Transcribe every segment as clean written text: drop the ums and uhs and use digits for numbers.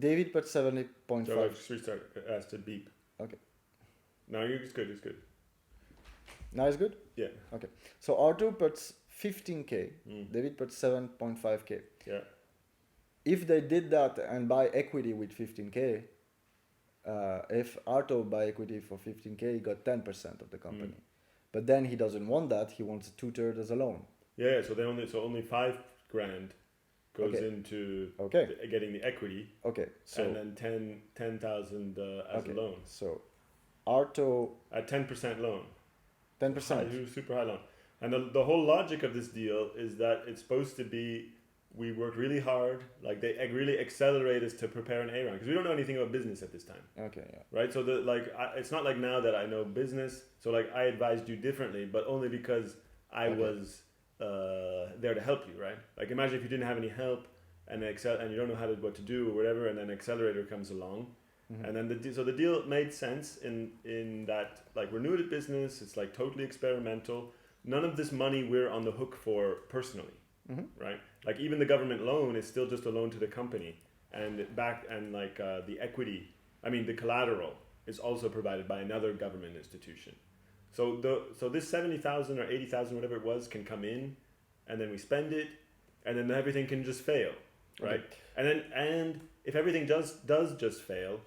David put 70.5. So let's restart. It has to beep. Okay. No, it's good. It's good. Now it's good? Yeah. Okay. So Arto puts 15K. Mm. David puts 7.5K. Yeah. If they did that and buy equity with 15K, if Arto buy equity for 15K, he got 10% of the company. But then he doesn't want that. He wants 2/3 as a loan. Yeah. So only $5,000 goes into getting the equity. Okay. So and then 10,000 as a loan. So Arto at 10% loan. 10%. Super high loan. And the whole logic of this deal is that it's supposed to be, we worked really hard, like they really accelerate us to prepare an A round because we don't know anything about business at this time. Okay, yeah. Right? So it's not like now that I know business, so like I advised you differently, but only because I was there to help you, right? Like imagine if you didn't have any help and you don't know what to do or whatever, and then accelerator comes along. Mm-hmm. And then the deal made sense in that like we're new to business, it's like totally experimental. None of this money we're on the hook for personally, right? Like even the government loan is still just a loan to the company, and the equity, the collateral is also provided by another government institution. So this 70,000 or 80,000, whatever it was, can come in, and then we spend it, and then everything can just fail, right? Okay. And if everything does just fail,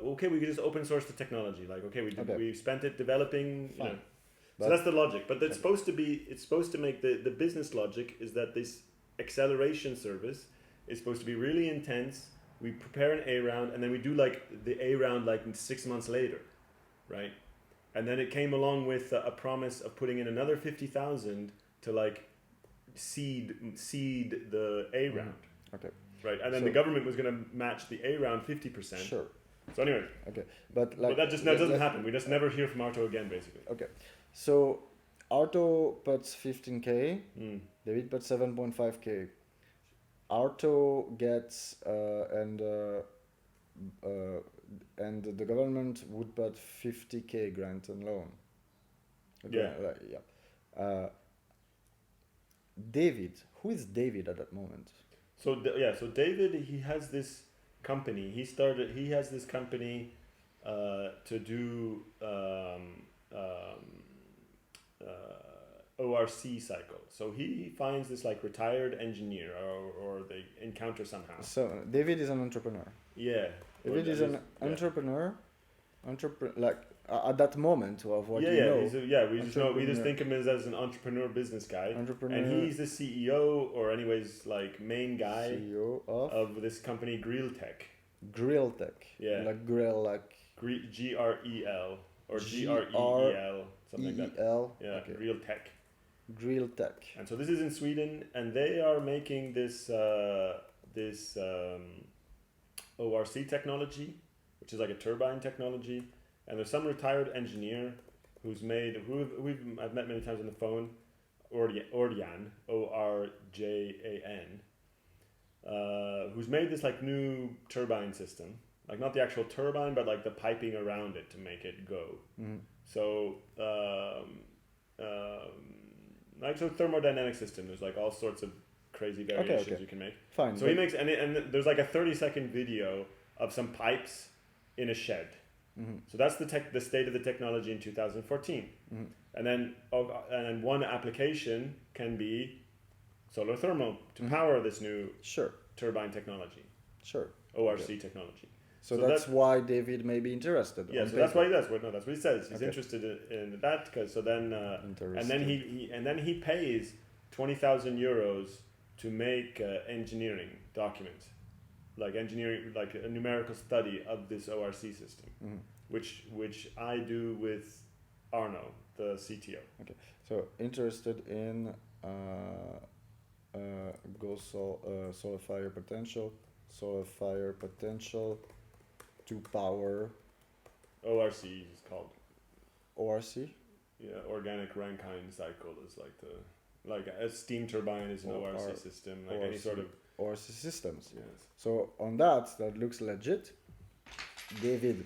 we can just open source the technology. Like we spent it developing, you know. So that's the logic. But it's supposed to make the business logic is that this acceleration service is supposed to be really intense. We prepare an A round, and then we do like the A round like 6 months later, right? And then it came along with a promise of putting in another 50,000 to like seed the A round. Okay. Right, and then the government was going to match the A round 50%. Sure. So anyway. Okay, but that doesn't happen. We just never hear from Arto again, basically. Okay, so Arto puts 15K. David puts 7.5K. Arto gets and the government would put 50K grant and loan. Okay, yeah. David, who is David at that moment? So David, he has this company. He has this company to do ORC cycle. So he finds this like retired engineer or they encounter somehow. So David is an entrepreneur. Yeah. David is an entrepreneur. Like at that moment of what you know. We just think of him as an entrepreneur business guy. And he's the CEO or anyways like main guy CEO of this company Grilltech. Grilltech. Yeah. Like grill like GREL or GREEL something like that. Yeah, okay. Grilltech. And so this is in Sweden, and they are making this ORC technology, which is like a turbine technology. And there's some retired engineer I've met many times on the phone, Orjan, ORJAN, who's made this like new turbine system, like not the actual turbine, but like the piping around it to make it go. Mm-hmm. So, so thermodynamic system. There's like all sorts of crazy variations you can make. Fine. So he makes and there's like a 30-second video of some pipes in a shed. Mm-hmm. So that's the state of the technology in 2014. Mm-hmm. And then one application can be solar thermal to power this new turbine technology. Sure. ORC technology. So that's why David may be interested. Yeah, so that's why he does. Well, no, that's what he says. He's interested in that and then he pays 20,000 euros to make engineering documents. Like a numerical study of this ORC system, which I do with Arno, the CTO. Okay, so interested in solar fire potential to power. ORC is called. ORC. Yeah, organic Rankine cycle is like a steam turbine is an ORC system, like ORC. Any sort of. ORC systems. Yes. So on that looks legit. David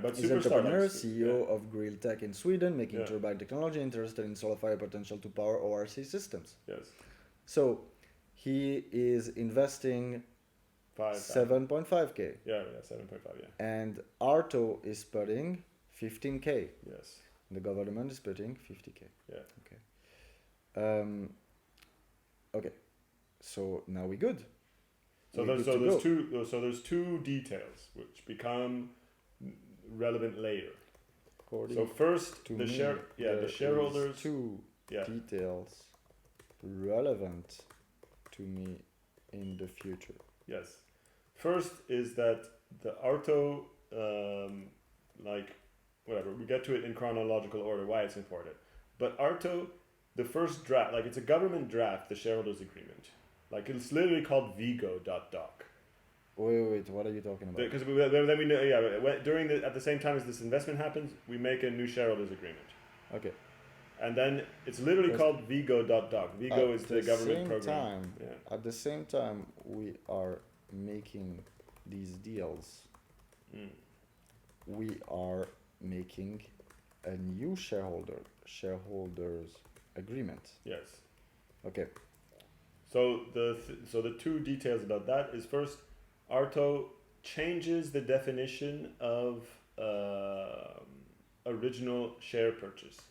but is entrepreneur, CEO of Grilltech in Sweden, making turbine technology, interested in solar fire potential to power ORC systems. Yes. So he is investing 7.5k. Yeah, 7.5. Yeah. And Arto is putting 15k. Yes. The government is putting 50k. Yeah. Okay. So now we're good. So there's two details which become relevant later. According so first, to the me, the shareholders. Two details relevant to me in the future. Yes. First is that the Arto, whatever, we get to it in chronological order, why it's important. But Arto, the first draft, like it's a government draft, the shareholders agreement. Like it's literally called vigo.doc. Wait, what are you talking about? Because then we know, at the same time as this investment happens, we make a new shareholders agreement. Okay. And then it's literally called vigo.doc. Vigo is the government program. At the same time, we are making these deals. We are making a new shareholders agreement. Yes. Okay. So the two details about that is first, Arto changes the definition of original share purchase.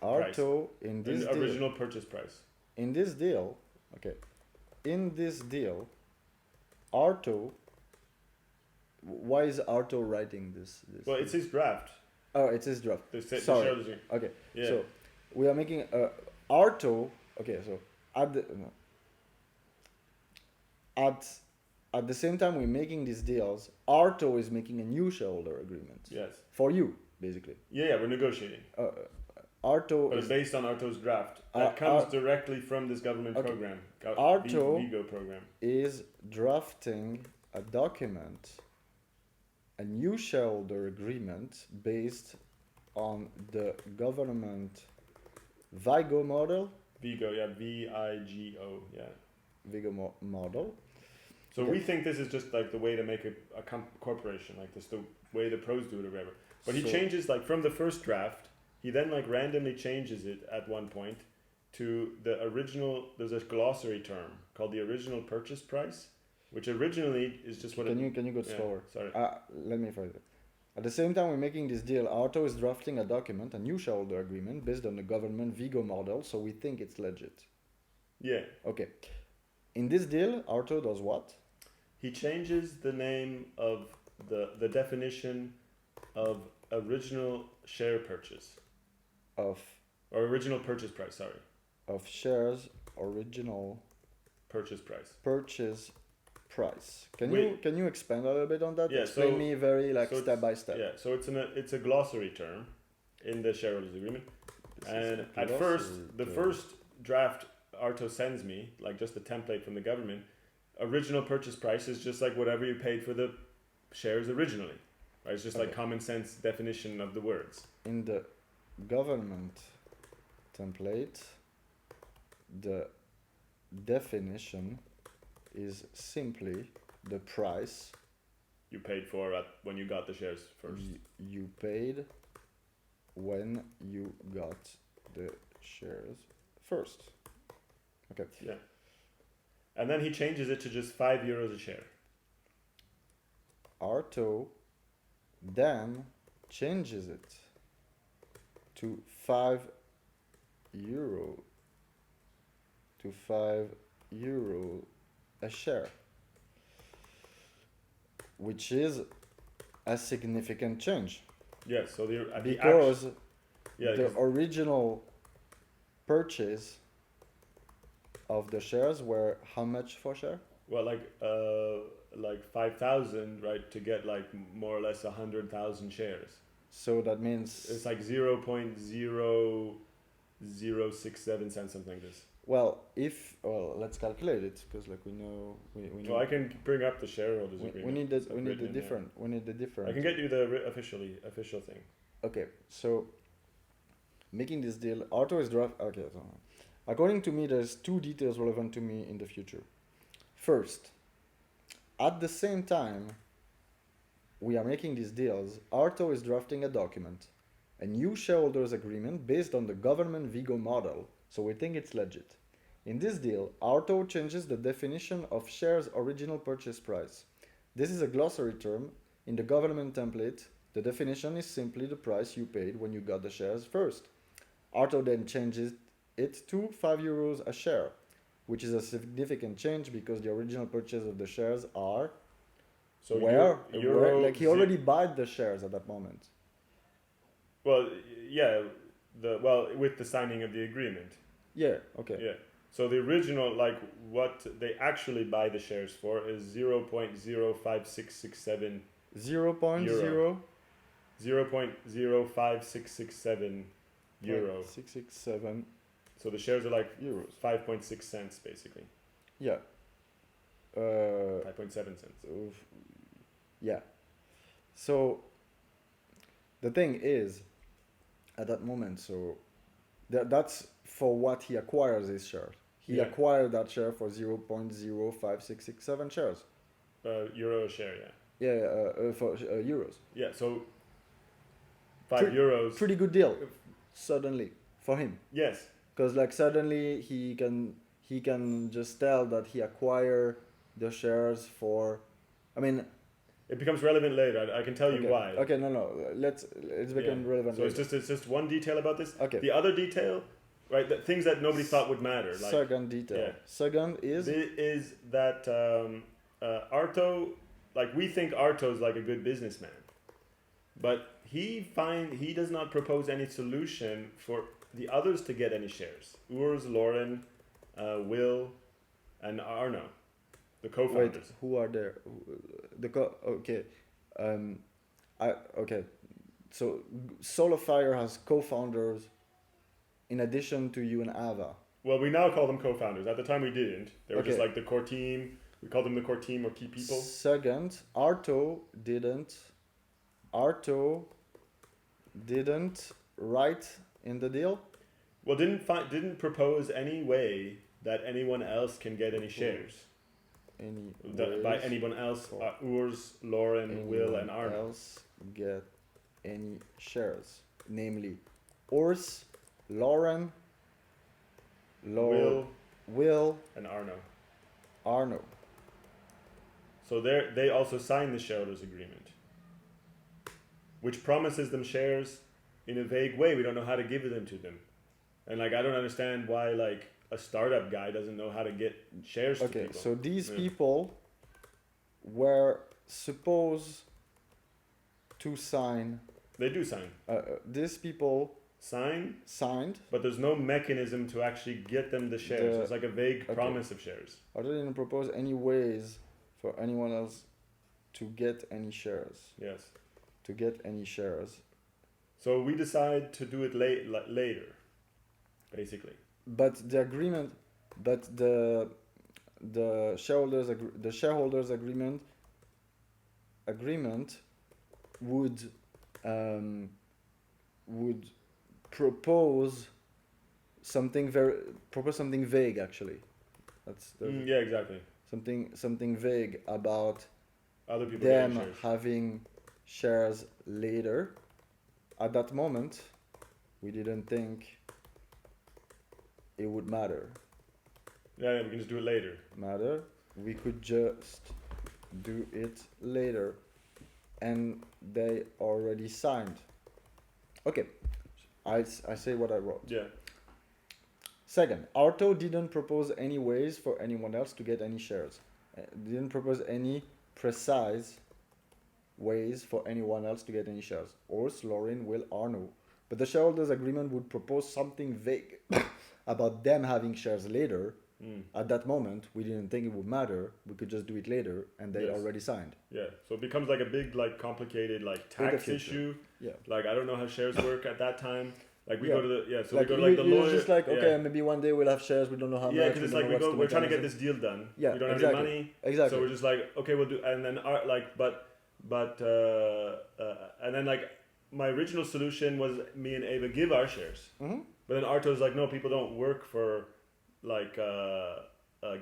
Arto in this deal, original purchase price. In this deal, Arto. Why is Arto writing this? Well, it's his draft. Oh, it's his draft. Sorry. Okay. Yeah. So we are making Arto. Okay. So at the same time we're making these deals, Arto is making a new shareholder agreement. Yes. For you, basically. Yeah, we're negotiating. Arto but it's based on Arto's draft. That comes directly from this government program. Arto Vigo program. is drafting a document, a new shareholder agreement based on the government Vigo model. Vigo, yeah, VIGO, yeah. Vigo model. So we think this is just like the way to make a corporation, like this the way the pros do it or whatever. But he changes like from the first draft, he then like randomly changes it at one point to the original. There's a glossary term called the original purchase price, which originally is just what. Can you go slower? Sorry. Let me phrase it. At the same time we're making this deal, Arto is drafting a document, a new shareholder agreement based on the government Vigo model, so we think it's legit. Yeah. Okay. In this deal, Arto does what? He changes the name of the definition of original share purchase. Or original purchase price, sorry. Of shares original purchase price. Can you expand a little bit on that? Yeah, Explain me very step by step. Yeah, so it's a glossary term in the shareholders agreement. And at first, the first draft Arto sends me, like just a template from the government, original purchase price is just like whatever you paid for the shares originally. Right? It's just like common sense definition of the words. In the government template, the definition is simply the price you paid for when you got the shares first. You paid when you got the shares first. Okay. Yeah. And then he changes it to just €5 a share. Arto then changes it to €5 a share, which is a significant change. Yes, so the original purchase of the shares were how much for share? Well, like 5,000, right, to get like more or less 100,000 shares. So that means it's like 0.0067 cents, something like this. Well, let's calculate it because like we know. Well, I can bring up the shareholders agreement. We need the different. We need the different. I can get you the official thing. Okay, so making this deal, Arto is draft. Okay, so according to me, there's two details relevant to me in the future. First, at the same time we are making these deals, Arto is drafting a document, a new shareholders agreement based on the government Vigo model, so we think it's legit. In this deal, Arto changes the definition of shares' original purchase price. This is a glossary term. In the government template, the definition is simply the price you paid when you got the shares first. Arto then changes it to €5 a share, which is a significant change because the original purchase of the shares are So where euro he already bought the shares at that moment. Well, yeah, with the signing of the agreement. Yeah, okay. Yeah. So the original, like what they actually buy the shares for, is 0.05667 0.0 0.05667 euro. 667 So the shares are like euros. 5.6 cents basically. Yeah. 5.7 cents. Yeah. So the thing is, at that moment, so that's for what he acquires his shares. He acquired that share for 0.05667 shares. Euro a share, yeah. Yeah, for euros. Yeah, so €5. Pretty good deal, suddenly, for him. Yes. Because like suddenly he can just tell that he acquired the shares for, I mean. It becomes relevant later. I can tell you why. Okay, no. Let's become relevant. So later. it's just one detail about this. Okay. The other detail, right? The things that nobody thought would matter. Like, second detail. Yeah. Second is that Arto, like we think Arto's like a good businessman, but he does not propose any solution for the others to get any shares. Urs, Lauren, Will, and Arno, the co-founders. Wait, who are there? Okay, okay. So Solofire has co-founders in addition to you and Ava. Well, we now call them co-founders. At the time, we didn't. They were just like the core team. We called them the core team or key people. Second, Arto didn't write in the deal. Well, didn't propose any way that anyone else can get any shares. By anyone else, Urs, Lauren, Will, and Arno. Else get any shares, namely Urs, Lauren, Will, and Arno. So they also signed the shareholders agreement, which promises them shares in a vague way. We don't know how to give them to them, and like I don't understand why like a startup guy doesn't know how to get shares to people. Okay, so these people were supposed to sign. They do sign. These people signed, but there's no mechanism to actually get them the shares. It's like a vague promise of shares. I didn't propose any ways for anyone else to get any shares. Yes. To get any shares. So we decide to do it later, basically. But the agreement, the shareholders agreement would propose something vague actually. Yeah, exactly. Something vague about other people them having shares later. At that moment, we didn't think it would matter. Yeah, we can just do it later. We could just do it later. And they already signed. Okay, I say what I wrote. Yeah. Second, Arto didn't propose any ways for anyone else to get any shares. Didn't propose any precise ways for anyone else to get any shares. Urs, Lauren, Will, Arno. But the shareholders agreement would propose something vague about them having shares later. At that moment, we didn't think it would matter. We could just do it later, and they already signed. Yeah, so it becomes like a big, like complicated, like tax issue. Yeah. Like I don't know how shares work at that time. Like we go to the so like, we go to like the lawyer. Just like maybe one day we'll have shares. We don't know how much. Yeah, because it's like we're trying to get this deal done. Yeah, we don't have any money. Exactly. So we're just like we'll do, and then and then like my original solution was me and Ava give our shares, but then Arto's like no, people don't work for like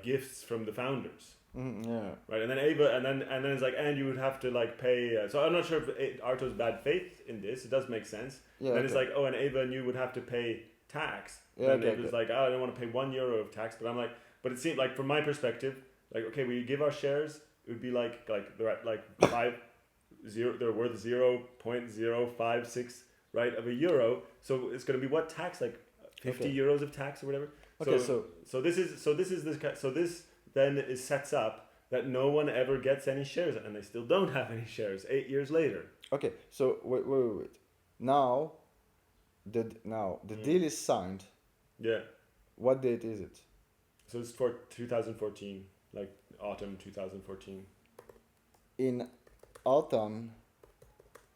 gifts from the founders. Right, and then Ava, and then it's like, and you would have to like pay. So I'm not sure if Arto's bad faith in this. It does make sense. Yeah. And then it's like, oh, and Ava and you would have to pay tax, Yeah, then okay, it was like, oh, I don't want to pay €1 of tax. But I'm like, but it seemed like from my perspective, like, okay, we give our shares, it would be like they're at like they're worth 0.056 right of a euro. So it's going to be what tax, like 50 Okay. euros of tax or whatever. Okay, So this then sets up that no one ever gets any shares, and they still don't have any shares 8 years later. okay, so wait. Now the deal is signed. Yeah. What date is it? So it's for 2014, like autumn 2014. In autumn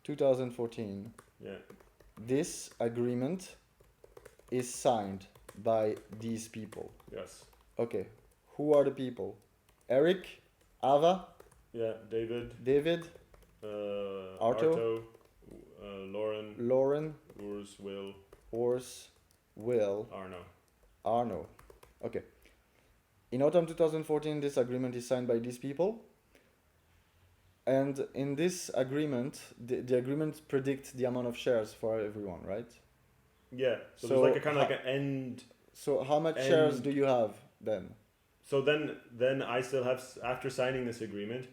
2014, Yeah. this agreement is signed by these people. Yes. Okay, who are the people? Eric, Ava, Yeah. David. Arto, Lauren. Lauren, Urs. Will. Urs, Will, Arno. Okay. In autumn 2014, this agreement is signed by these people. And in this agreement, the agreement predicts the amount of shares for everyone, right? Yeah. So So there's like a kind of like an end. So how much shares do you have then? So then I still have, after signing this agreement,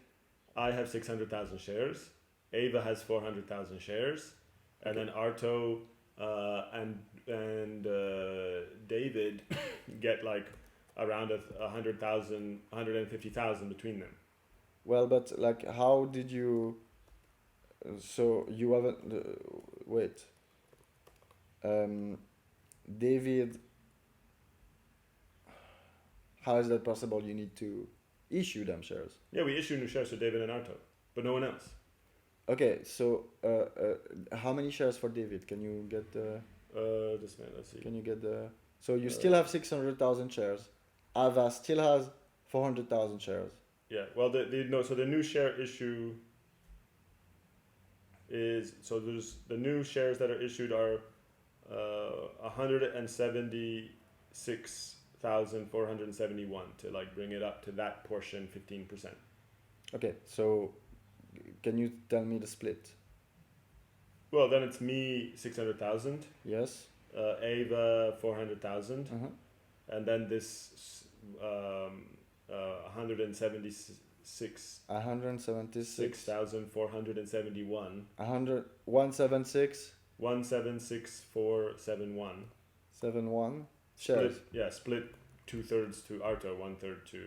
I have 600,000 shares. Ava has 400,000 shares, and then Arto and David get like around 100,000, 150,000 between them. Well, but like, how did you? So you haven't. Wait. David. How is that possible? You need to issue them shares. Yeah, we issue new shares to David and Arto, but no one else. Okay, so how many shares for David? Can you get the? This man, let's see. Can you get the? So you still have 600,000 shares. Ava still has 400,000 shares. Yeah, well, so the new share issue is, so there's the new shares that are issued are 176,471 to like bring it up to that portion 15%. Okay, so can you tell me the split? Well, then it's me 600,000. Yes. Ava 400,000, and then this 176 6,471. 176 176,471. 71 shares. Split 2/3 to Arto, 1/3 to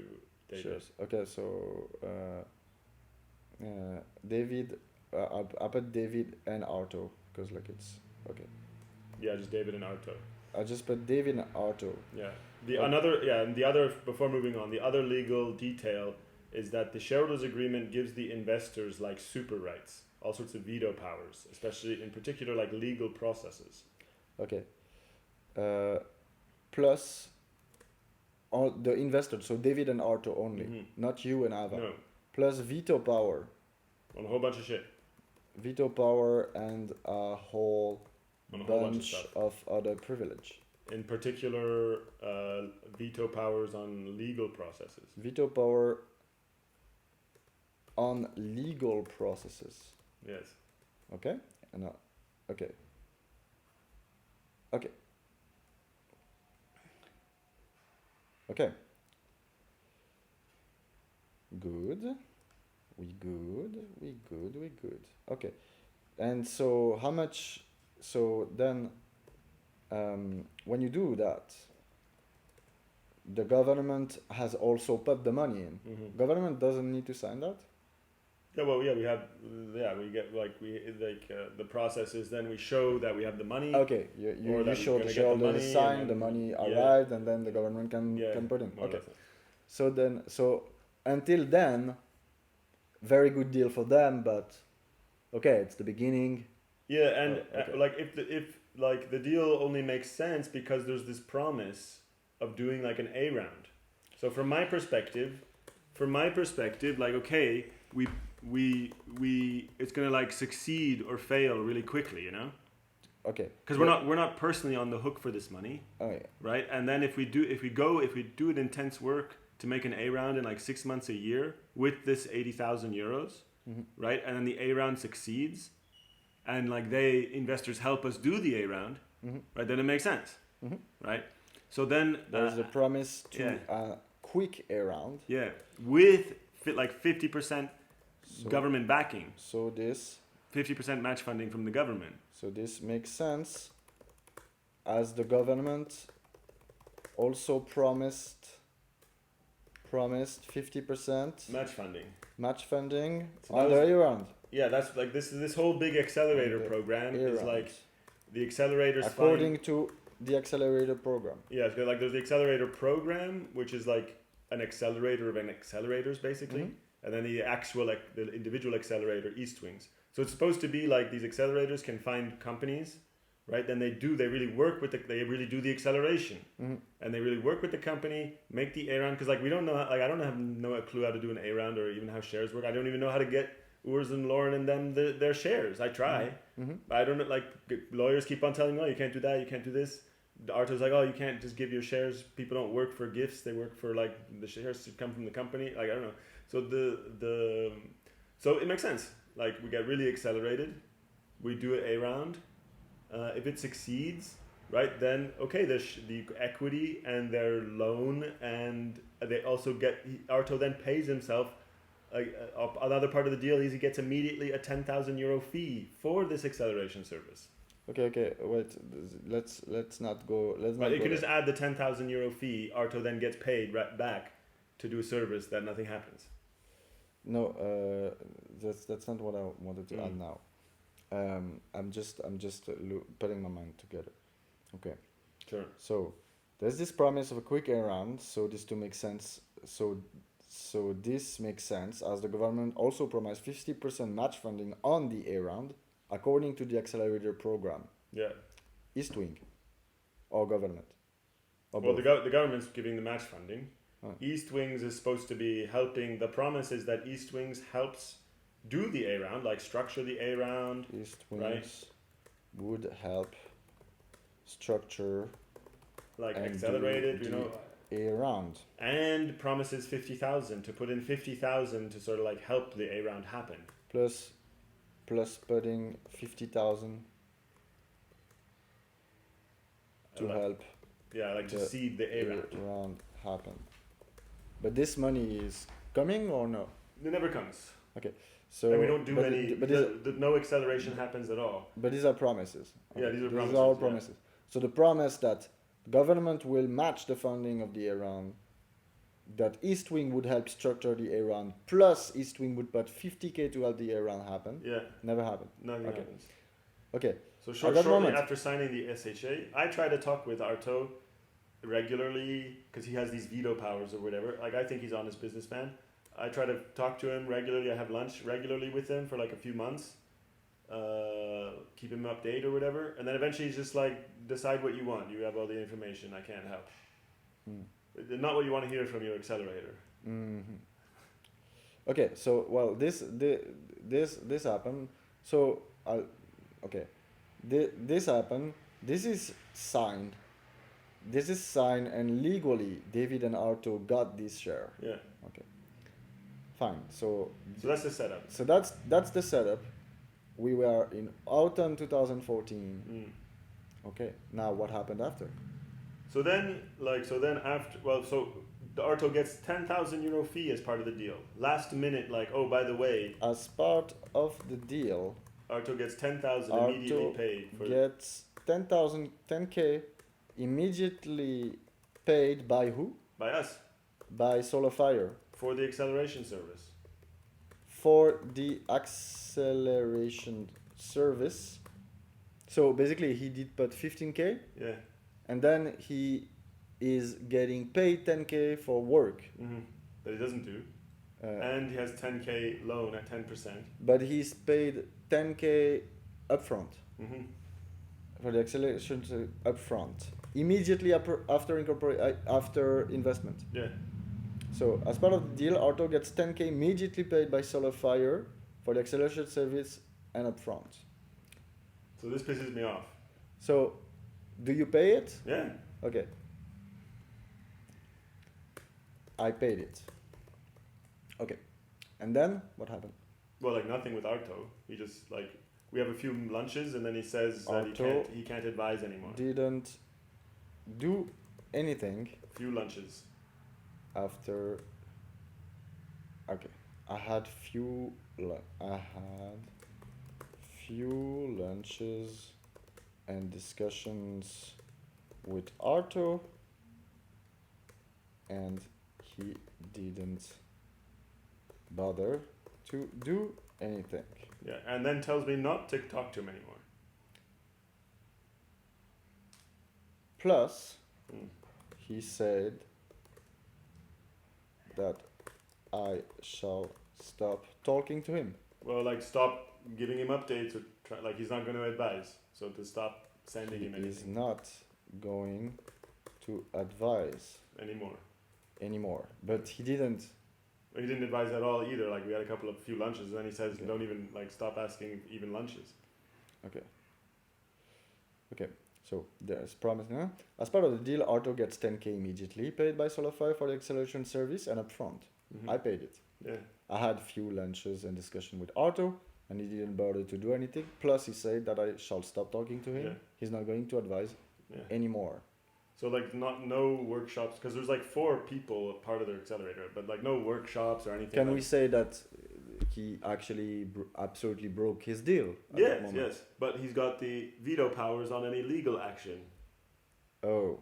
David. Shares. Okay, so David, I put David and Arto because like it's okay. Yeah, just David and Arto. I just put David and Arto. Yeah. And the other, before moving on, the other legal detail is that the shareholders agreement gives the investors like super rights, all sorts of veto powers, especially in particular like legal processes. Okay. Plus all the investors, so David and Arto only, not you and Ava. No. Plus veto power. On a whole bunch of shit. Veto power and a whole bunch of stuff. of other privilege. In particular, veto powers on legal processes. Veto power on legal processes. Yes. Okay? Okay. Okay. Okay. Good. We good. Okay. And so how much, so then when you do that, the government has also put the money in. Government doesn't need to sign that? Yeah, well, yeah, we get the process is then we show that we have the money. Okay, you show the shareholders signed, the money arrived, and then the government can put in. Okay. So until then, very good deal for them, but okay, it's the beginning. Yeah, and if the deal only makes sense because there's this promise of doing like an A round. So from my perspective, like okay, we it's gonna like succeed or fail really quickly, you know? Okay. Because we're not personally on the hook for this money. Oh yeah. Right, and then if we do an intense work to make an A round in like 6 months, a year with this 80,000 euros, right, and then the A round succeeds, and like investors help us do the A round, right, then it makes sense. Mhm. right? So then There's the promise to yeah. a quick around. Yeah, with like 50% So, government backing, so this 50% match funding from the government. so this makes sense, as the government also promised 50% Match funding. So on the around. Yeah, that's like this whole big accelerator program is like the accelerators. According to the accelerator program. Yeah, so like there's the accelerator program, which is like an accelerator of an accelerators basically, and then the actual like the individual accelerator east wings. So it's supposed to be like these accelerators can find companies, right? Then they really work with they really do the acceleration, and they really work with the company, make the A round, because like we don't know, like I don't have no clue how to do an A round or even how shares work. I don't even know how to get Urs and Lauren and them their shares. I try, but I don't know. Like lawyers keep on telling me, oh, you can't do that, you can't do this. Arto's like, oh, you can't just give your shares. People don't work for gifts; they work for like the shares should come from the company. Like I don't know. So so it makes sense. Like we get really accelerated, we do an A round. If it succeeds, right, then okay, the equity and their loan, and they also get Arto then pays himself. Another part of the deal is he gets immediately a €10,000 fee for this acceleration service. Okay, wait. Let's not go. But you can just add the €10,000 fee. Arto then gets paid right back to do a service that nothing happens. No, that's not what I wanted to add now. I'm just putting my mind together. Okay. Sure. So there's this promise of a quick around. So this to make sense. So this makes sense, as the government also promised 50% match funding on the A round, according to the accelerator program. Yeah. East Wing, or government. Or well, both. the government's giving the match funding. Oh. East Wings is supposed to be helping. The promise is that East Wings helps do the A round, like structure the A round. East Wings right? would help structure, like accelerated, A round, and promises 50,000 to put in 50,000 to sort of like help the A round happen. Plus putting 50,000 to help. Yeah, like to seed the A round happen. But this money is coming or no? It never comes. Okay, so and we don't do any. No acceleration happens at all. But these are promises. Okay. Yeah, these are promises. These are all promises. So the promise that government will match the funding of the A round, that East Wing would help structure the A round, plus East Wing would put 50K to help the A round happen. Yeah. Never happened. Nothing happens. Okay. So shortly after signing the SHA, I try to talk with Arto regularly because he has these veto powers or whatever. Like I think he's an honest businessman. I try to talk to him regularly. I have lunch regularly with him for like a few months. Keep him updated or whatever, and then eventually he's just like, decide what you want. You have all the information. I can't help. Not what you want to hear from your accelerator. Okay, so well, this happened. So this happened. This is signed. And legally, David and Arto got this share. Yeah. Okay. Fine. So that's the setup. So that's the setup. We were in autumn 2014. Okay. Now what happened after? So then the Arto gets €10,000 fee as part of the deal. Last minute, like, oh, by the way, as part of the deal, Arto gets 10,000 immediately paid. Gets 10K immediately paid by who? By us. By Solar Fire. For the acceleration service. For the acceleration service. So basically he did put 15K. Yeah. And then he is getting paid 10K for work. That he doesn't do. And he has 10K loan at 10%. But he's paid 10K upfront. For the acceleration upfront. Immediately after investment. Yeah. So as part of the deal, Arto gets 10K immediately paid by Solar Fire for the acceleration service and upfront. So this pisses me off. So, do you pay it? Yeah. Okay. I paid it. Okay. And then what happened? Well, like nothing with Arto. He just we have a few lunches and then he says that he can't advise anymore. Didn't do anything Few lunches. after. Okay, I had few lunches and discussions with Arto, and he didn't bother to do anything. Yeah, and then tells me not to talk to him anymore. Plus, Mm. he said that I shall stop talking to him. Well, like stop giving him updates or like he's not going to advise. So to stop sending him He is anything not going to advise anymore. But he didn't. He didn't advise at all either. Like we had a few lunches, and then he says, Okay. "Don't even like stop asking even lunches." Okay. So there's promise now. As part of the deal, Arto gets 10k immediately paid by Solafy for the acceleration service and upfront. Mm-hmm. I paid it. Yeah. I had few lunches and discussion with Arto, and he didn't bother to do anything. Plus, he said that I shall stop talking to him. Yeah. He's not going to advise anymore. So like no workshops because there's like 4 people part of their accelerator, but like no workshops or anything. Can we say that he actually absolutely broke his deal? At that moment? Yes. But he's got the veto powers on any legal action. Oh.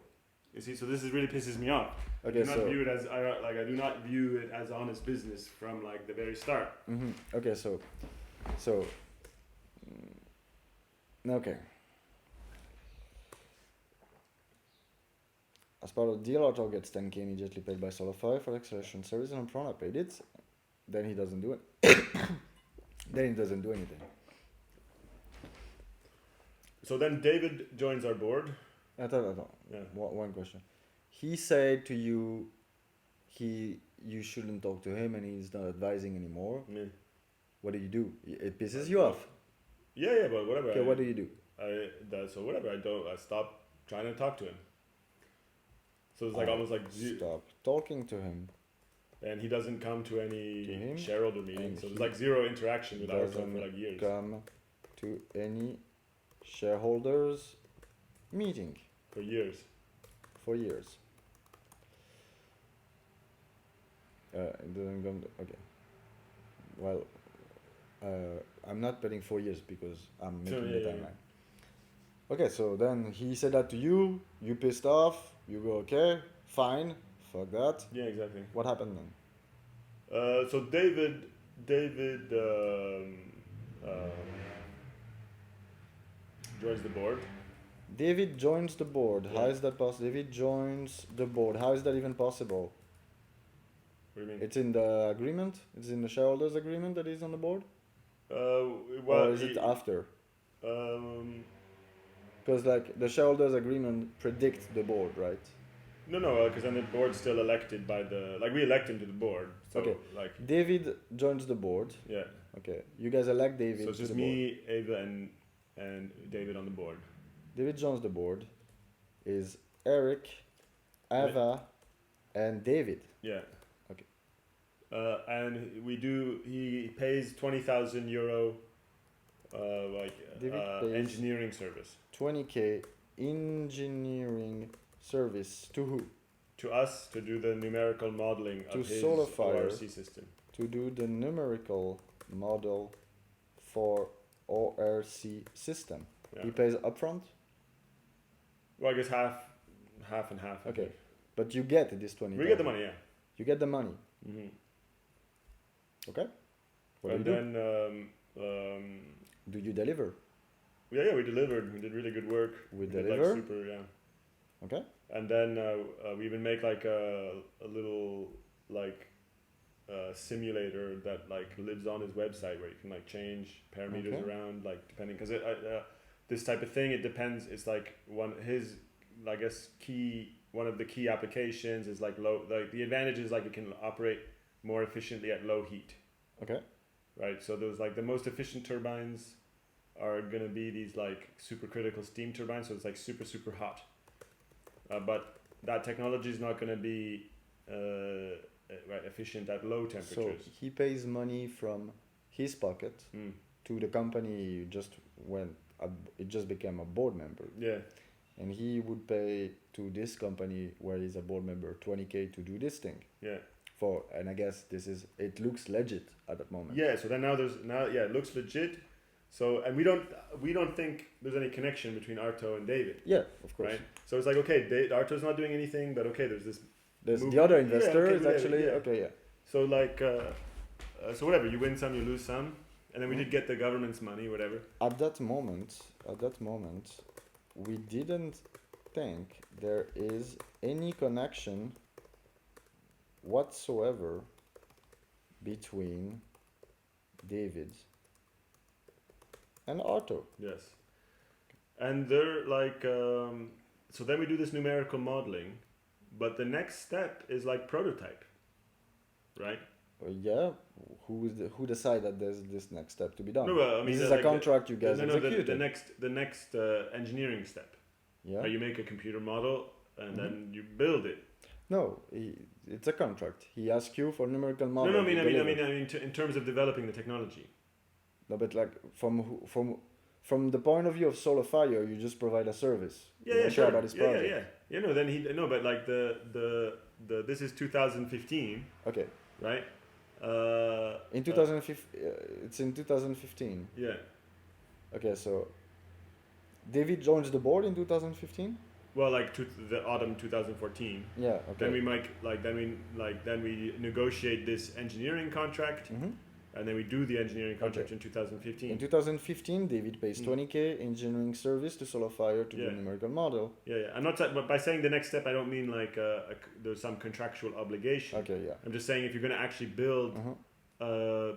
You see, so this is really pisses me off. Okay, I do not view it as honest business from like the very start. Mm-hmm. Okay, so, okay. As part of the deal, Arto gets 10k immediately paid by Solafy for the acceleration service, and upfront I paid it. Then he doesn't do it. Then he doesn't do anything. So then David joins our board. Yeah. One question. He said to you, you shouldn't talk to him, and he's not advising anymore. Yeah. What do you do? It pisses you off. Yeah, but whatever. Okay, what do you do? So whatever. I stop trying to talk to him. So it's like almost like stop talking to him. And he doesn't come to any shareholder meetings. So there's like zero interaction with Arto for like years. Come to any shareholders meeting. For years. It doesn't come to, okay. Well, I'm not betting 4 years because I'm making the timeline. Okay, so then he said that to you. You pissed off. You go, okay, fine, fuck that. Yeah, exactly. What happened then? So David joins the board. David joins the board. Yeah. How is that possible? David joins the board. How is that even possible? What do you mean? It's in the agreement? It's in the shareholders agreement that he's on the board? Well, or is it after? Because like the shareholders agreement predicts the board, right? No, because then the board's still elected by we elect him to the board. So okay. Like David joins the board. Yeah. Okay. You guys elect David. So it's just me, Ava, and David on the board. David joins the board. Is Eric, Ava, and David. Yeah. Okay. And he pays €20,000 engineering service. 20k engineering service to who? To us to do the numerical modeling to of his Solafy ORC system. To do the numerical model for ORC system. Yeah. He pays upfront? Well, I guess half and half. Okay. But you get this 20. We get the money, yeah. You get the money. Mm-hmm. Okay. What do you do? Do you deliver? Yeah, we delivered. We did really good work. We deliver? Like super, yeah. Okay. And then we even make like a little simulator that like lives on his website where you can like change parameters around like depending because this type of thing it depends. It's like one of the key applications is like the advantage is like it can operate more efficiently at low heat. Okay. Right. So those like the most efficient turbines are gonna be these like supercritical steam turbines. So it's like super hot. But that technology is not going to be efficient at low temperatures. So he pays money from his pocket to the company. It just became a board member. Yeah. and he would pay to this company where he's a board member 20K to do this thing. Yeah. And I guess it looks legit at that moment. Yeah. So then it looks legit. So and we don't think there's any connection between Arto and David. Yeah, of course. Right. So it's like, okay, Arto's not doing anything, but okay, there's this. The other investor okay, is actually yeah. okay. Yeah. So like, so whatever, you win some, you lose some, and then we did get the government's money, whatever. At that moment, we didn't think there is any connection whatsoever between David and Arto. Yes. And they're like, so then we do this numerical modeling, but the next step is like prototype, right? Yeah, who decide that there's this next step to be done? No, well, I mean, this is like a contract you guys executed. the next engineering step. Yeah. Where you make a computer model and then you build it. No, it's a contract. He asks you for numerical model. No, I mean, in terms of developing the technology. No, but like from the point of view of Solar Fire, you just provide a service. Yeah, you yeah, don't sure. care about his project. Yeah. No, then but like the this is 2015. Okay. Right. In 2015, it's in 2015. Yeah. Okay, so David joins the board in 2015. Well, like the autumn 2014. Yeah. Okay. Then we negotiate this engineering contract, and then we do the engineering contract in 2015. In 2015, David pays 20K engineering service to SolarFire to do a numerical model. Yeah. I'm not but by saying the next step, I don't mean like there's some contractual obligation. Okay. Yeah. I'm just saying if you're going to actually build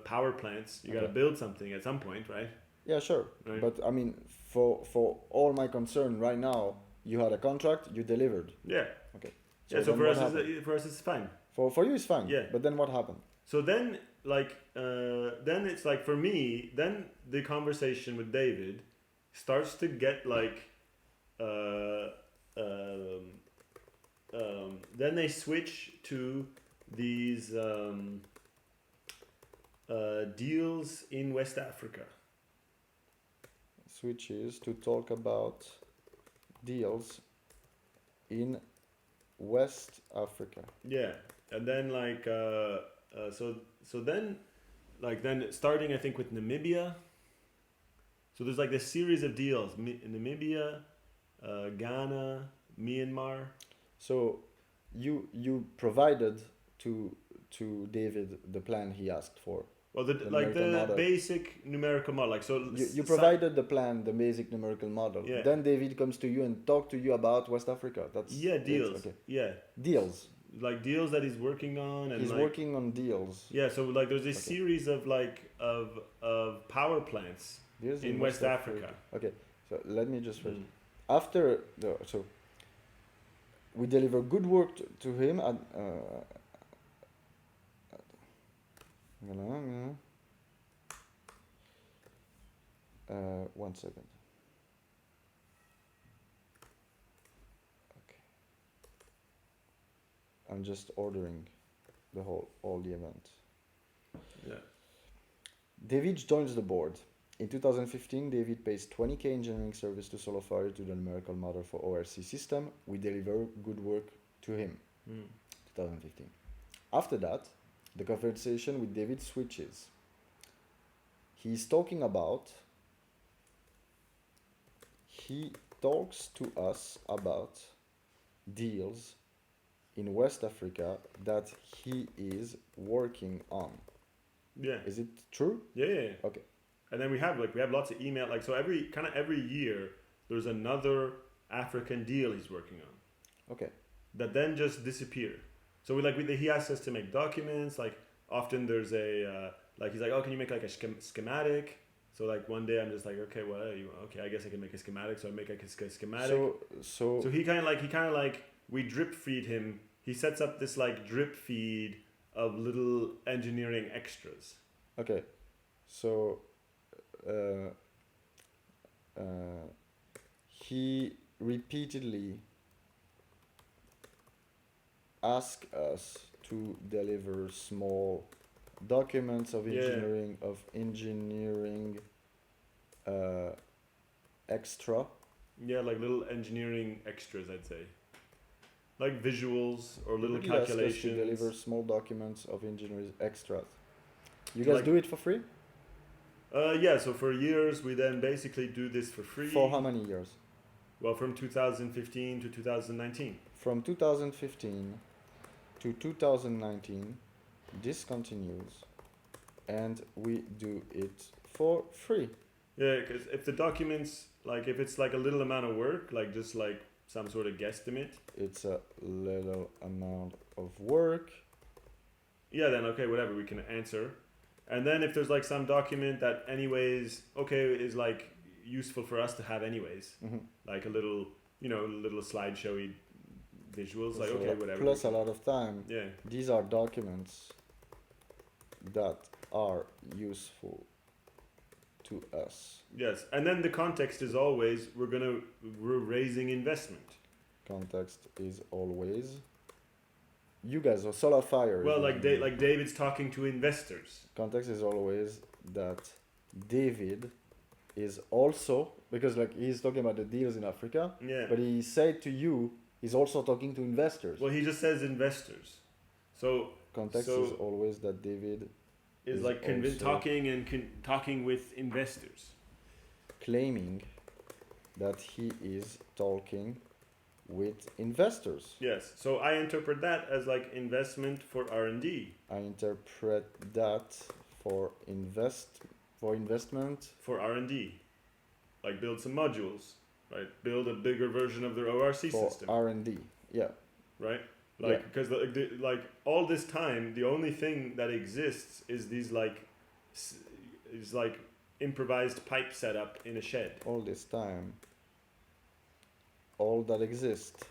power plants, you got to build something at some point, right? Yeah, sure. Right. But I mean, for all my concern right now, you had a contract, you delivered. Yeah. Okay. So for us it's fine. For you it's fine. Yeah. But then what happened? So then then it's like for me, then the conversation with David starts to get like then they switch to these deals in West Africa. Switches to talk about deals in West Africa. Yeah, and then like so then starting I think with Namibia. So there's like this series of deals: Namibia, Ghana, Myanmar. So you provided to David the plan he asked for. Well, the basic numerical model, like so. You provided the plan, the basic numerical model. Yeah. Then David comes to you and talk to you about West Africa. Deals. Okay. Yeah. Deals. Like deals that he's working on, and he's working on deals. Yeah, so like there's a series of of power plants deals in West Africa. Okay, so let me just first. After we deliver good work to him and. 1 second. Okay. I'm just ordering all the events. Yeah. David joins the board. In 2015, David pays 20K engineering service to SolarFire to the numerical model for ORC system. We deliver good work to him. 2015. After that, the conversation with David switches. He talks to us about deals in West Africa that he is working on. Yeah. Is it true? Yeah. Okay. And then we have lots of email, like so every year there's another African deal he's working on. Okay. That then just disappear. So he asks us to make documents. Like often there's a he's like, oh, can you make like a schematic? So like one day I'm just like, okay, I guess I can make a schematic. So I make like a schematic. So he kind of like we drip feed him. He sets up this like drip feed of little engineering extras. Okay, so he repeatedly ask us to deliver small documents of engineering extra Yeah, like little engineering extras, I'd say. Like visuals or little Would you ask us to calculations. deliver small documents of engineers extras. You guys Like- do it for free? Yeah, so for years we then basically do this for free. For how many years? Well, from 2015 to 2019. From 2015 to 2019, this continues, and we do it for free. Yeah, because if the documents, like if it's like a little amount of work, like just like some sort of guesstimate. It's a little amount of work. Yeah, then okay, whatever, we can answer. And then if there's like some document that anyways, okay, is like useful for us to have anyways, like a little, little slideshowy visuals, like okay, whatever. Plus a lot of time. Yeah. These are documents that are useful to us. Yes, and then the context is always we're raising investment. Context is always. You guys are Solar Fire. Well, like David's talking to investors. Context is always that David is also, because like he's talking about the deals in Africa, Yeah. but he said to you he's also talking to investors. Well, he just says investors. So Context is always that David is like also talking with investors. claiming that he is talking with investors. Yes. So I interpret that as like investment for R&D. I interpret that for investment For R&D. Like build some modules, right? Build a bigger version of their ORC for system. R&D. Yeah. Right? Like, because like all this time, the only thing that exists is these like improvised pipe setup in a shed. All this time, all that exists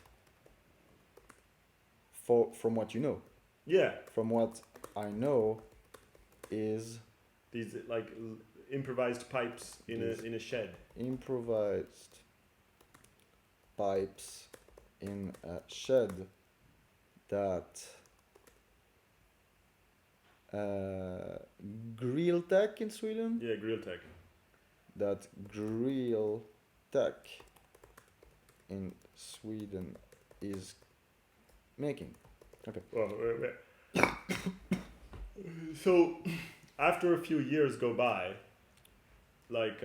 from what you know. Yeah. From what I know is These like improvised pipes in a shed. improvised pipes in a shed that Grill Tech in Sweden. Yeah, grill tech. That Grill Tech in Sweden is making. Okay. Well, so after a few years go by, like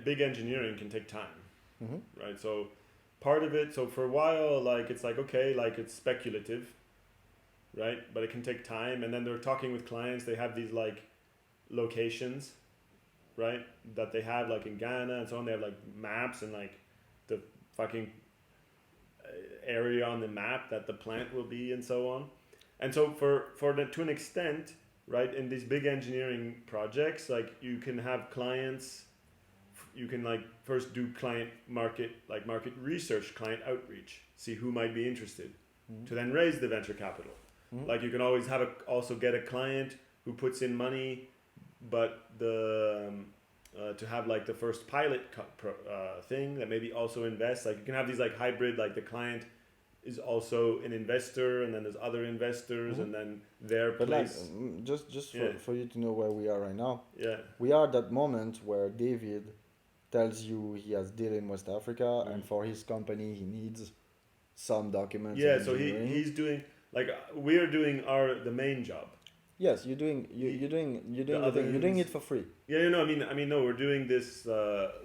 big engineering can take time, right? So part of it, so for a while, like it's like okay, like it's speculative, right? But it can take time, and then they're talking with clients. They have these like locations, right? That they have like in Ghana and so on. They have like maps and like the fucking area on the map that the plant will be and so on. And so to an extent, right, in these big engineering projects, like you can have clients, you can like first do market research, client outreach, see who might be interested, to then raise the venture capital. Like you can always also get a client who puts in money, but to have like the first pilot thing that maybe also invests. Like you can have these like hybrid, like the client is also an investor, and then there's other investors, and then their But place. like, just for you to know where we are right now. Yeah. We are at that moment where David tells you he has deal in West Africa, and for his company he needs some documents. Yeah. of So engineering. he's doing like we're doing the main job. Yes, you're doing the thing. You're doing it for free. Yeah, I mean, no, we're doing this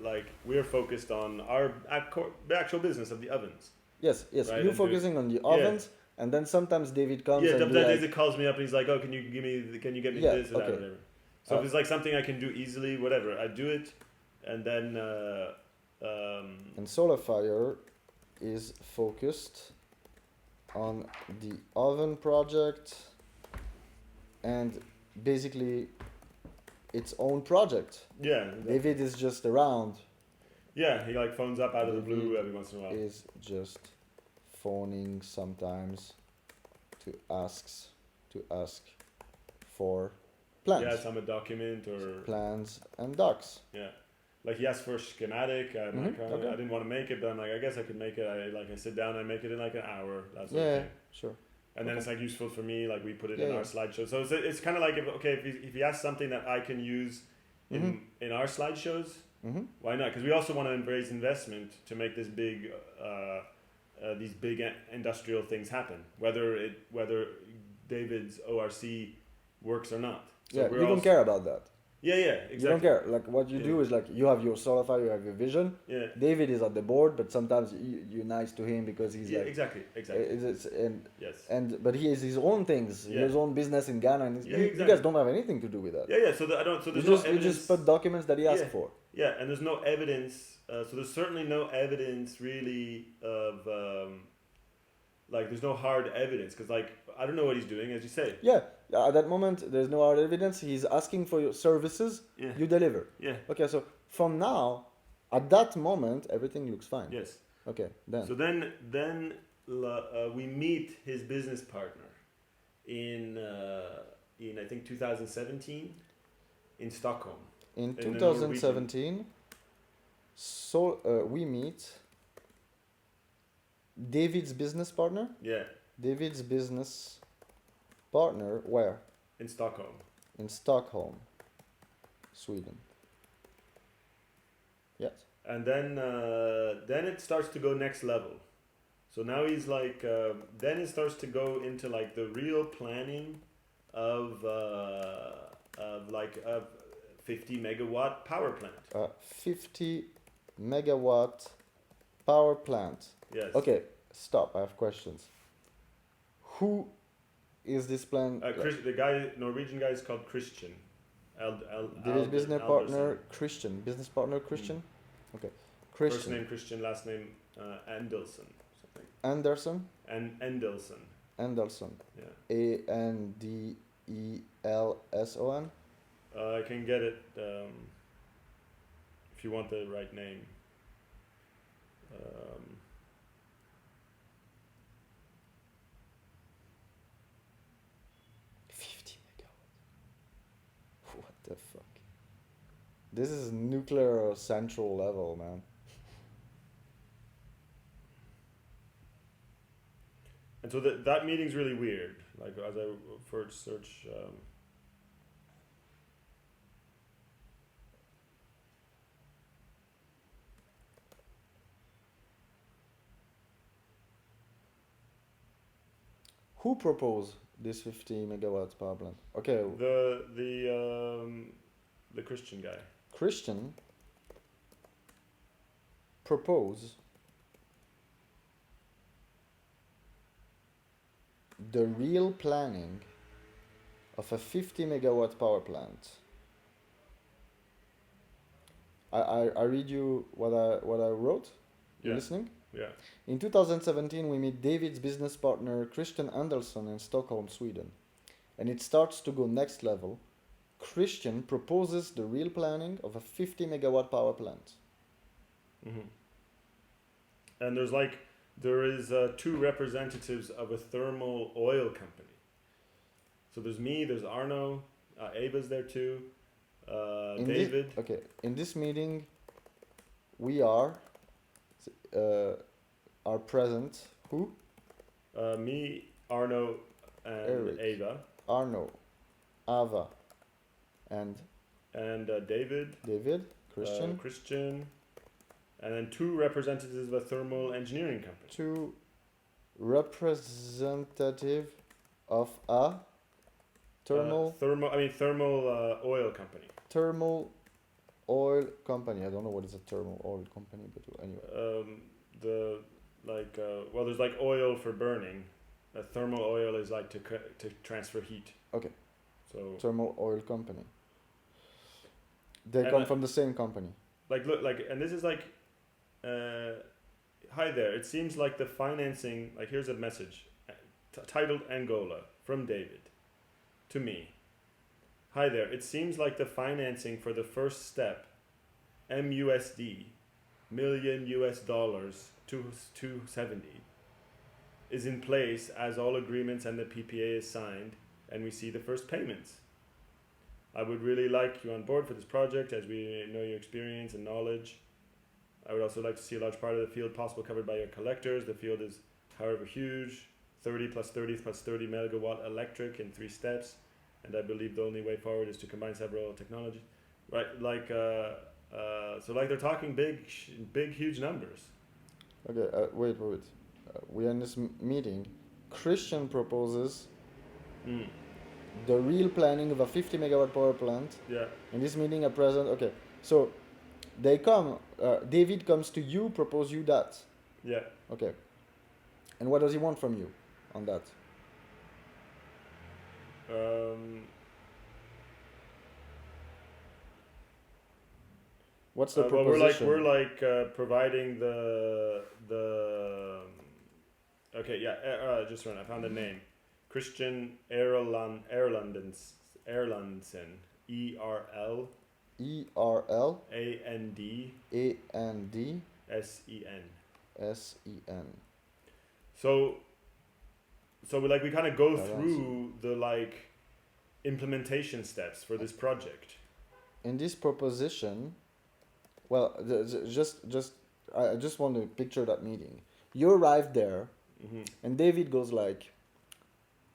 like we're focused on the actual business of the ovens. Yes. Right, You're and focusing on the ovens, and then sometimes David comes and David calls me up and he's like, "Oh, can you get me this or that, whatever." So if it's like something I can do easily, whatever, I do it, and then. And Solar Fire is focused on the oven project and basically its own project. Yeah. David is just around. Yeah, he like phones up out of the blue every once in a while. Is just phoning sometimes to ask for plans. Yeah, some document or plans and docs. Yeah, like he asked for a schematic. I'm like, okay. I didn't want to make it, but I'm like, I guess I could make it. I sit down and I make it in like an hour. That's Yeah, sure. And then it's like useful for me. Like we put it Yeah, in our slideshow. So it's kind of like if he asks something that I can use in our slideshows, Mm-hmm. Why not? Because we also want to embrace investment to make this these big industrial things happen. Whether David's ORC works or not. So Yeah, we're you don't also, care about that. Yeah, exactly. You don't care. Like what you Yeah. do is like you have your Solify, you have your vision. Yeah. David is at the board, but sometimes you're nice to him because he's Yeah, like exactly. Yes. but he has his own things, Yeah. his own business in Ghana, and Yeah, you exactly. guys don't have anything to do with that. Yeah. So I don't. So You there's no just evidence. you just put documents that he asked Yeah. for. Yeah, and there's no evidence. So there's certainly no evidence really of like there's no hard evidence because like I don't know what he's doing, as you say. Yeah, at that moment there's no hard evidence. He's asking for your services. Yeah. You deliver. Yeah. Okay, so from now, at that moment, everything looks fine. Yes. Okay, then. So then we meet his business partner in I think 2017 in Stockholm. In the 2017, we meet David's business partner. Yeah. David's business partner, where? In Stockholm. In Stockholm, Sweden. Yes. And then it starts to go next level. So now he's like, then it starts to go into like the real planning of 50 megawatt power plant. 50 megawatt power plant. Yes. Okay, stop. I have questions. Who is this plan? The Norwegian guy is called Christian. David's business partner Christian. Business partner Christian. Okay, Christian. First name Christian, last name Andelson. Something. Anderson. And Endelson. Andelson. Yeah. Andelson. I can get it if you want the right name. 50 megawatt. What the fuck? This is nuclear central level, man. And so that meeting's really weird. Like as I first search. Who proposed this 50 megawatts power plant? Okay. The Christian guy. Christian propose the real planning of a 50 megawatt power plant. I read you what I wrote. You listening? Yeah. In 2017, we meet David's business partner Christian Andersson in Stockholm, Sweden. And it starts to go next level. Christian proposes the real planning of a 50 megawatt power plant. Mm-hmm. And there is two representatives of a thermal oil company. So there's me, there's Arno, Ava's there too, David. In this meeting, we are present. Who? Me, Arno, and Eric. Ava. Arno, Ava, and David. Christian. Christian. And then two representatives of a thermal engineering company. Two representative of a thermal oil company. Thermal oil company. I don't know what is a thermal oil company, but anyway. There's like oil for burning. Thermal oil is like to transfer heat. Okay. So thermal oil company. They come from the same company. And this is like, hi there. It seems like the financing. Like here's a message, titled Angola from David, to me. Hi there. It seems like the financing for the first step, MUSD, million US dollars, 270, is in place as all agreements and the PPA is signed, and we see the first payments. I would really like you on board for this project, as we know your experience and knowledge. I would also like to see a large part of the field possible covered by your collectors. The field is, however, huge, 30 plus 30 plus 30 megawatt electric in 3 steps, and I believe the only way forward is to combine several technologies. Right, So like they're talking big, huge numbers. Okay, wait. We are in this meeting. Christian proposes Mm. the real planning of a 50 megawatt power plant. Yeah. In this meeting, a president. Okay, so they come. David comes to you, propose you that. Yeah. Okay. And what does he want from you on that? What's the Well, proposition? we're like providing the. Okay, yeah. Just run. I found the name. Christian Erlandsen. ERL ERL AND AND SEN. SEN. So we kind of go That's through the like implementation steps for this project. In this proposition, well, I just want to picture that meeting. You arrive there, Mm-hmm. and David goes like,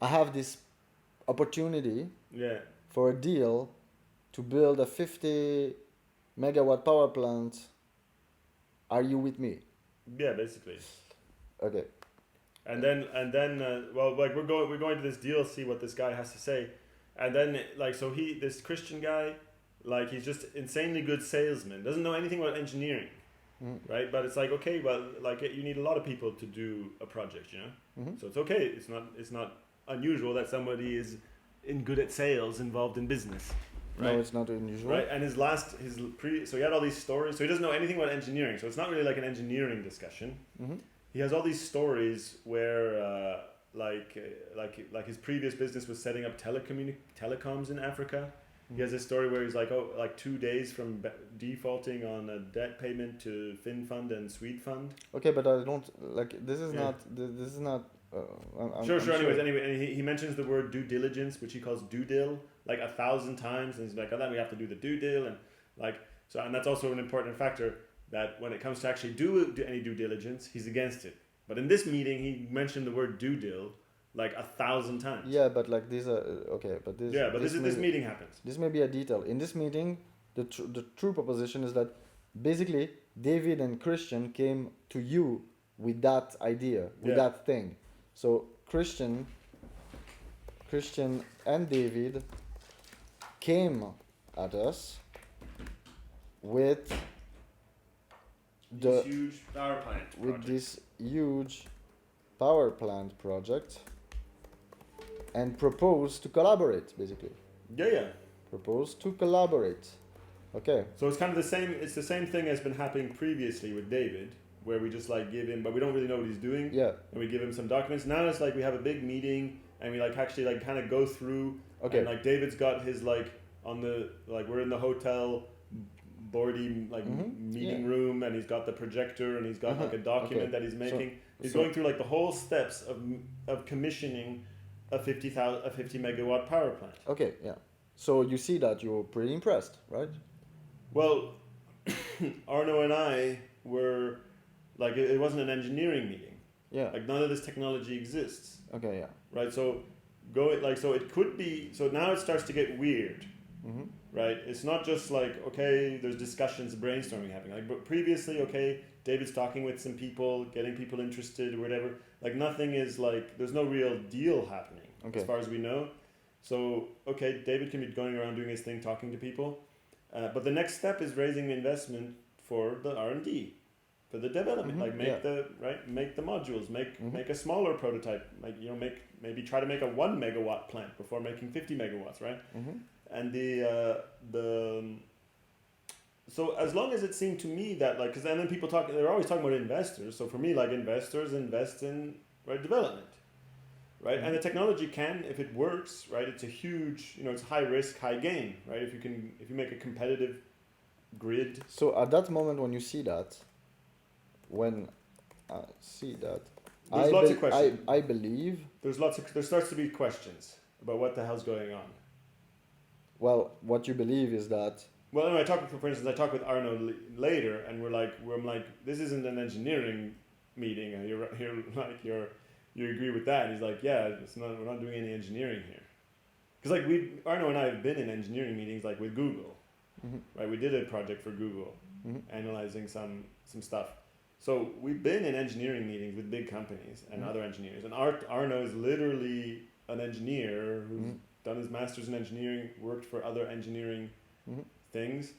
"I have this opportunity Yeah. for a deal to build a 50 megawatt power plant. Are you with me?" Yeah, basically. Okay. And then well, like we're going to this deal, see what this guy has to say, and then like so this Christian guy, like he's just insanely good salesman, doesn't know anything about engineering, right? But it's like, okay, well, like you need a lot of people to do a project, you know. Mm-hmm. So it's okay. It's not unusual that somebody is good at sales, involved in business. Right? No, it's not unusual. Right, and so he had all these stories. So he doesn't know anything about engineering. So it's not really like an engineering discussion. Mm-hmm. He has all these stories where, like his previous business was setting up telecoms in Africa. He has this story where he's like, 2 days from defaulting on a debt payment to FinFund and Swedefund. Okay, but I don't like. This is Yeah. not. This is not. Sure. Anyway, and he mentions the word due diligence, which he calls due dil, like 1,000 times, and he's like, then we have to do the due dil, and like so, and that's also an important factor that when it comes to actually do any due diligence, he's against it. But in this meeting, he mentioned the word due dil like 1,000 times. Yeah, but like these are okay. But this. Yeah, but this meeting happens. This may be a detail. In this meeting, the true proposition is that basically David and Christian came to you with that idea, with that thing. So Christian and David came at us with This huge power plant project. this huge power plant project and proposed to collaborate, basically. Yeah. Proposed to collaborate. Okay. So it's kind of the same. It's the same thing as been happening previously with David, where we just like give him, but we don't really know what he's doing. Yeah. And we give him some documents. Now it's like we have a big meeting, and we like actually like kind of go through. Okay. And like David's got his like on the like we're in the hotel boarding like meeting room, and he's got the projector, and he's got like a document that he's making. He's going through like the whole steps of commissioning a 50 megawatt power plant. Okay. Yeah. So you see that you're pretty impressed, right? Well, Arno and I were like it wasn't an engineering meeting. Yeah. Like none of this technology exists. Okay. Yeah. Right. So so it could be. So now it starts to get weird. Mm-hmm. Right. It's not just like okay, there's discussions, brainstorming happening. Like but previously, okay, David's talking with some people, getting people interested or whatever. Like nothing is like there's no real deal happening as far as we know. So okay, David can be going around doing his thing, talking to people. But the next step is raising investment for the R&D, for the development. Like make the modules, make a smaller prototype. Like maybe try to make a 1 megawatt plant before making 50 megawatts, right? Mm-hmm. And so as long as it seemed to me that like, because then people they're always talking about investors. So for me, like investors invest in development. Right, and the technology can, if it works, right, it's a huge, it's high risk, high gain, right? If you make a competitive grid. So at that moment when you see that, there's lots of questions. I believe there starts to be questions about what the hell's going on. Well, what you believe is that. Well, anyway, for instance, I talked with Arno later, and I'm like, this isn't an engineering meeting, and you agree with that? And he's like, yeah, we're not doing any engineering here. Because like Arno and I have been in engineering meetings like with Google, right? We did a project for Google, analyzing some stuff. So we've been in engineering meetings with big companies and other engineers, and Arno is literally an engineer who's done his master's in engineering, worked for other engineering things.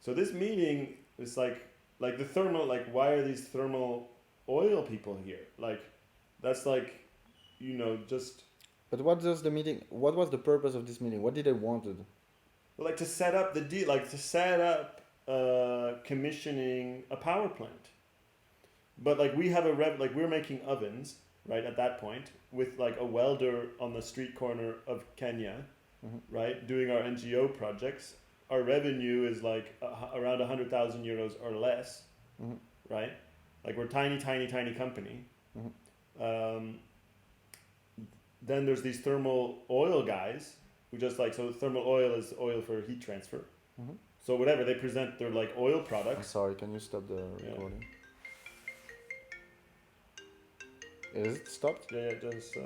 So this meeting is like the thermal, like why are these thermal oil people here? Like that's like, just. But what was the purpose of this meeting? What did they wanted? Like to set up the deal, like to set up commissioning a power plant. But like we have like we're making ovens, right, at that point with like a welder on the street corner of Kenya, right, doing our NGO projects. Our revenue is like around 100,000 euros or less, right? Like we're tiny company. Then there's these thermal oil guys who just like, so thermal oil is oil for heat transfer. So whatever, they present their like oil products. I'm sorry, can you stop the recording? Is it stopped? Yeah, just